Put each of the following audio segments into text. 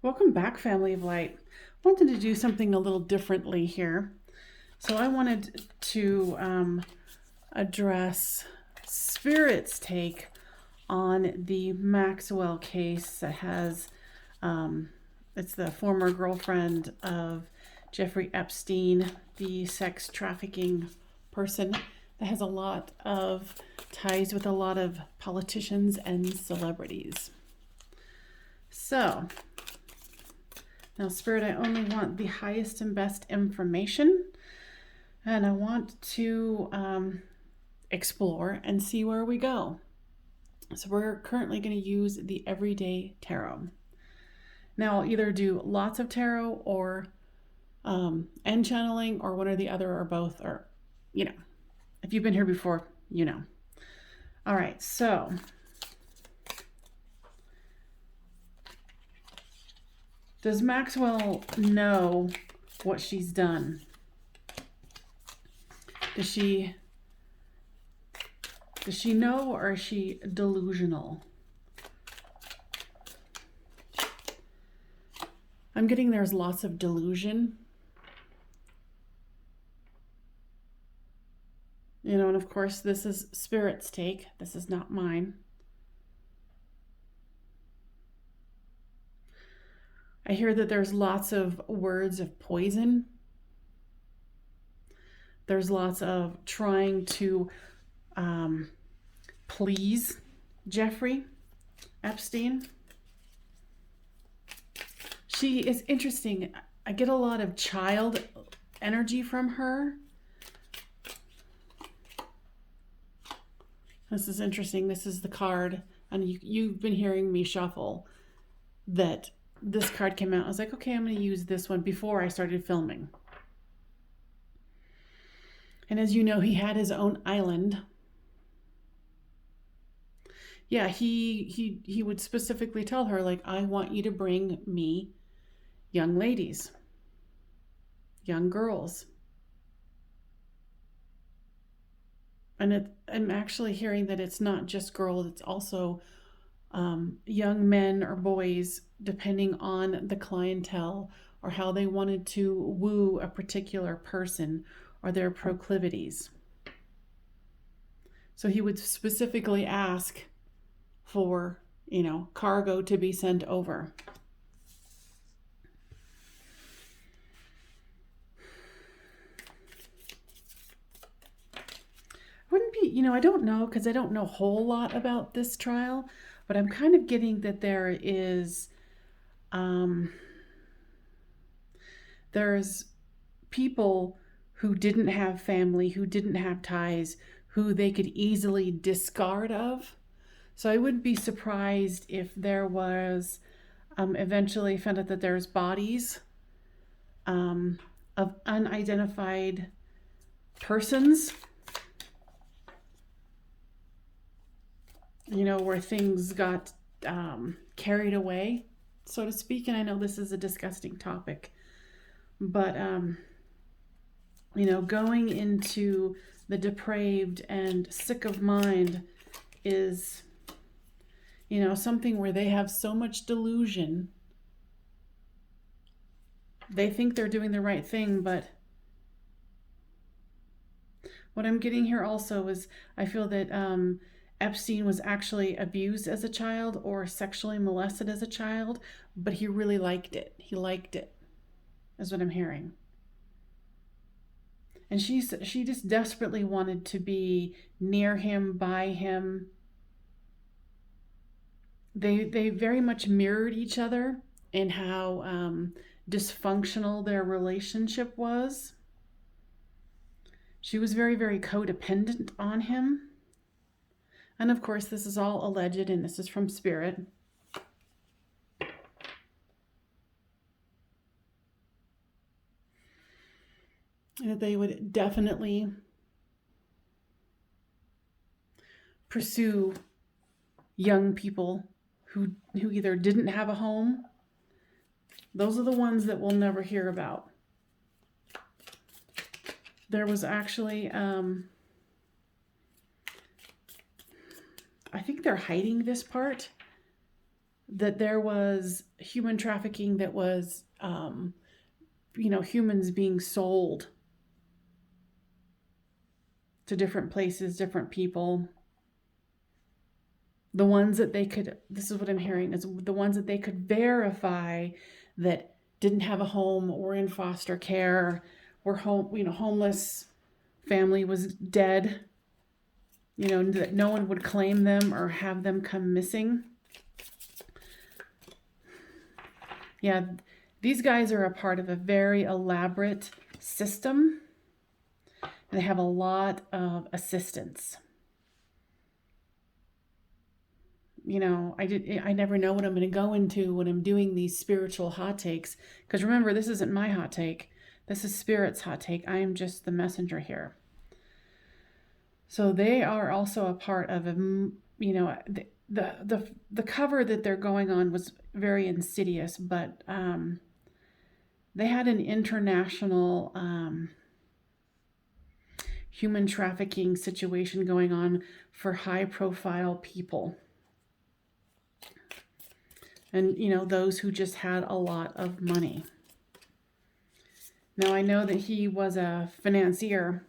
Welcome back, family of light. Wanted to do something a little differently here. So I wanted to address Spirit's take on the Maxwell case that has, it's the former girlfriend of Jeffrey Epstein, the sex trafficking person that has a lot of ties with a lot of politicians and celebrities. So, now, Spirit, I only want the highest and best information, and I want to explore and see where we go. So we're currently going to use the Everyday Tarot. Now, I'll either do lots of tarot or end channeling, or one or the other, or both, or, you know, if you've been here before, you know. All right, so does Maxwell know what she's done? Does she know, or is she delusional? I'm getting there's lots of delusion. You know, and of course, this is Spirit's take. This is not mine. I hear that there's lots of words of poison. There's lots of trying to please Jeffrey Epstein. She is interesting. I get a lot of child energy from her. This is interesting. This is the card, and you've been hearing me shuffle that this card came out. I was like, okay, I'm going to use this one before I started filming. And as you know, he had his own island. Yeah, he would specifically tell her, like, I want you to bring me young ladies, young girls. And I'm actually hearing that it's not just girls, it's also young men or boys, depending on the clientele or how they wanted to woo a particular person or their proclivities. So he would specifically ask for, you know, cargo to be sent over. Wouldn't be, you know, I don't know, because I don't know a whole lot about this trial, but I'm kind of getting that there is, there's people who didn't have family, who didn't have ties, who they could easily discard of. So I wouldn't be surprised if there was, eventually found out that there's bodies of unidentified persons, you know, where things got carried away, so to speak. And I know this is a disgusting topic, but, you know, going into the depraved and sick of mind is, you know, something where they have so much delusion. They think they're doing the right thing, but what I'm getting here also is I feel that Epstein was actually abused as a child or sexually molested as a child, but he really liked it. He liked it, is what I'm hearing. And she just desperately wanted to be near him, by him. They very much mirrored each other in how dysfunctional their relationship was. She was very, very codependent on him. And of course, this is all alleged, and this is from Spirit. That they would definitely pursue young people who either didn't have a home. Those are the ones that we'll never hear about. There was actually, I think they're hiding this part, that there was human trafficking, that was, humans being sold to different places, different people. The ones that they could, this is what I'm hearing, is the ones that they could verify that didn't have a home, were in foster care, were homeless, family was dead, that no one would claim them or have them come missing. Yeah, these guys are a part of a very elaborate system. And they have a lot of assistance. I never know what I'm going to go into when I'm doing these spiritual hot takes. Because remember, this isn't my hot take. This is Spirit's hot take. I am just the messenger here. So they are also a part of, the cover that they're going on was very insidious, but they had an international human trafficking situation going on for high profile people. And, those who just had a lot of money. Now, I know that he was a financier,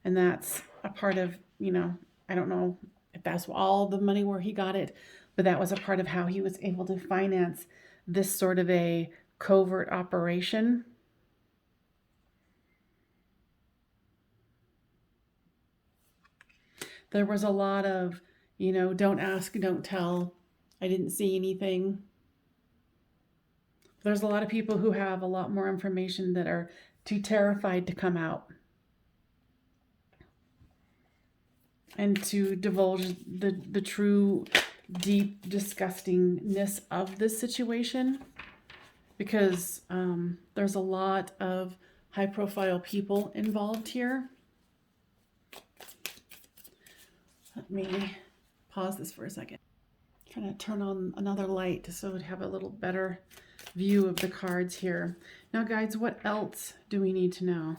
and that's a part of, I don't know if that's all the money where he got it, but that was a part of how he was able to finance this sort of a covert operation. There was a lot of, don't ask, don't tell. I didn't see anything. There's a lot of people who have a lot more information that are too terrified to come out and to divulge the true, deep disgustingness of this situation, because there's a lot of high-profile people involved here. Let me pause this for a second. I'm trying to turn on another light so we'd have a little better view of the cards here. Now, guides, what else do we need to know?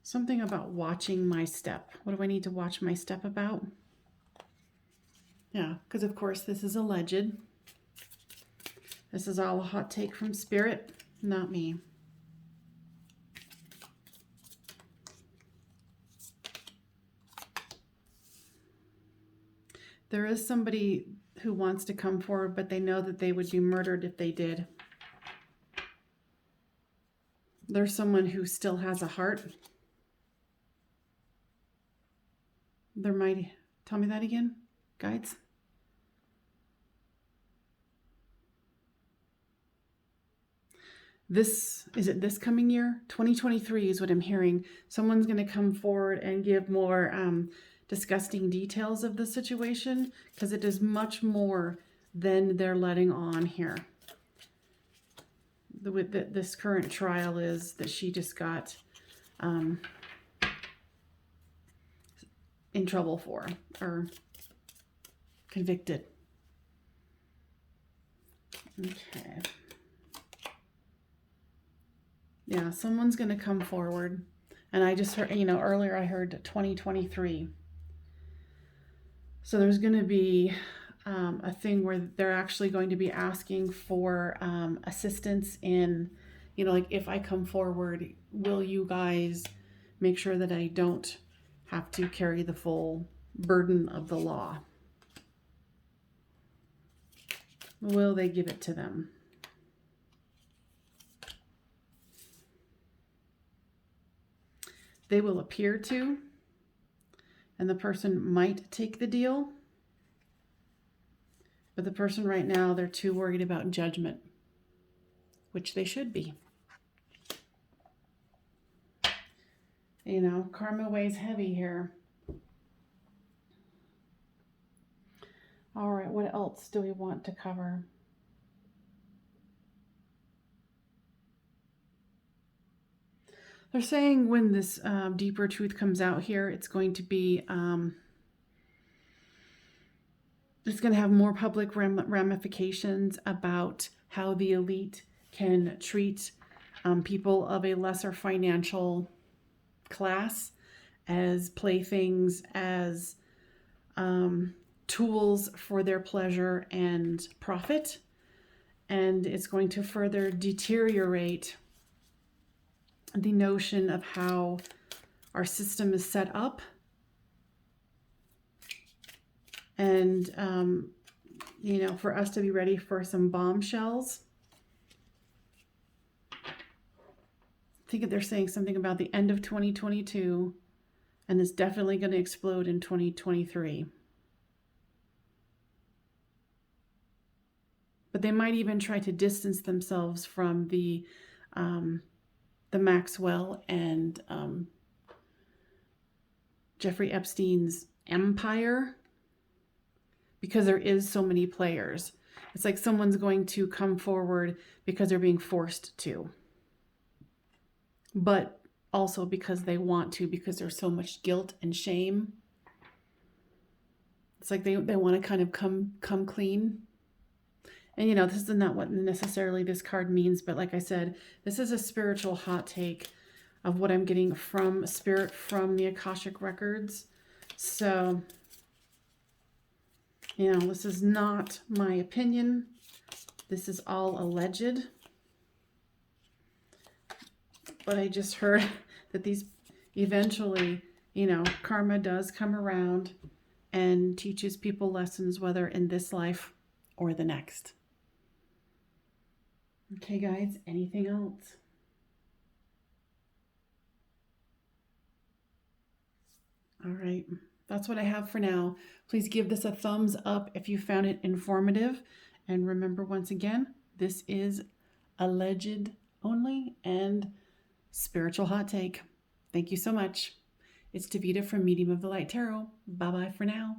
Something about watching my step. What do I need to watch my step about? Yeah, because of course this is alleged. This is all a hot take from Spirit, not me. There is somebody who wants to come forward, but they know that they would be murdered if they did. There's someone who still has a heart. There might, tell me that again, guides. Is it this coming year? 2023 is what I'm hearing. Someone's going to come forward and give more disgusting details of the situation, because it is much more than they're letting on here. This current trial is that she just got in trouble for, or convicted. Okay. Yeah, someone's going to come forward. And I just heard, earlier I heard 2023. So there's going to be a thing where they're actually going to be asking for assistance in, like, if I come forward, will you guys make sure that I don't have to carry the full burden of the law? Will they give it to them? They will appear to, and the person might take the deal. But the person right now, they're too worried about judgment, which they should be. Karma weighs heavy here. All right, what else do we want to cover? They're saying when this deeper truth comes out here, it's going to be, it's going to have more public ramifications about how the elite can treat people of a lesser financial class, as playthings, as tools for their pleasure and profit. And it's going to further deteriorate the notion of how our system is set up. And, you know, for us to be ready for some bombshells. I think they're saying something about the end of 2022, and it's definitely going to explode in 2023. But they might even try to distance themselves from the Maxwell and Jeffrey Epstein's empire, because there is so many players. It's like someone's going to come forward because they're being forced to, but also because they want to, because there's so much guilt and shame. It's like they want to kind of come clean. And, you know, this is not what necessarily this card means, but like I said, this is a spiritual hot take of what I'm getting from Spirit, from the Akashic Records. So, you know, this is not my opinion. This is all alleged. But I just heard that these eventually, you know, karma does come around and teaches people lessons, whether in this life or the next. Okay, guys, anything else? All right, that's what I have for now. Please give this a thumbs up if you found it informative. And remember, once again, this is alleged only and spiritual hot take. Thank you so much. It's Davita from Medium of the Light Tarot. Bye-bye for now.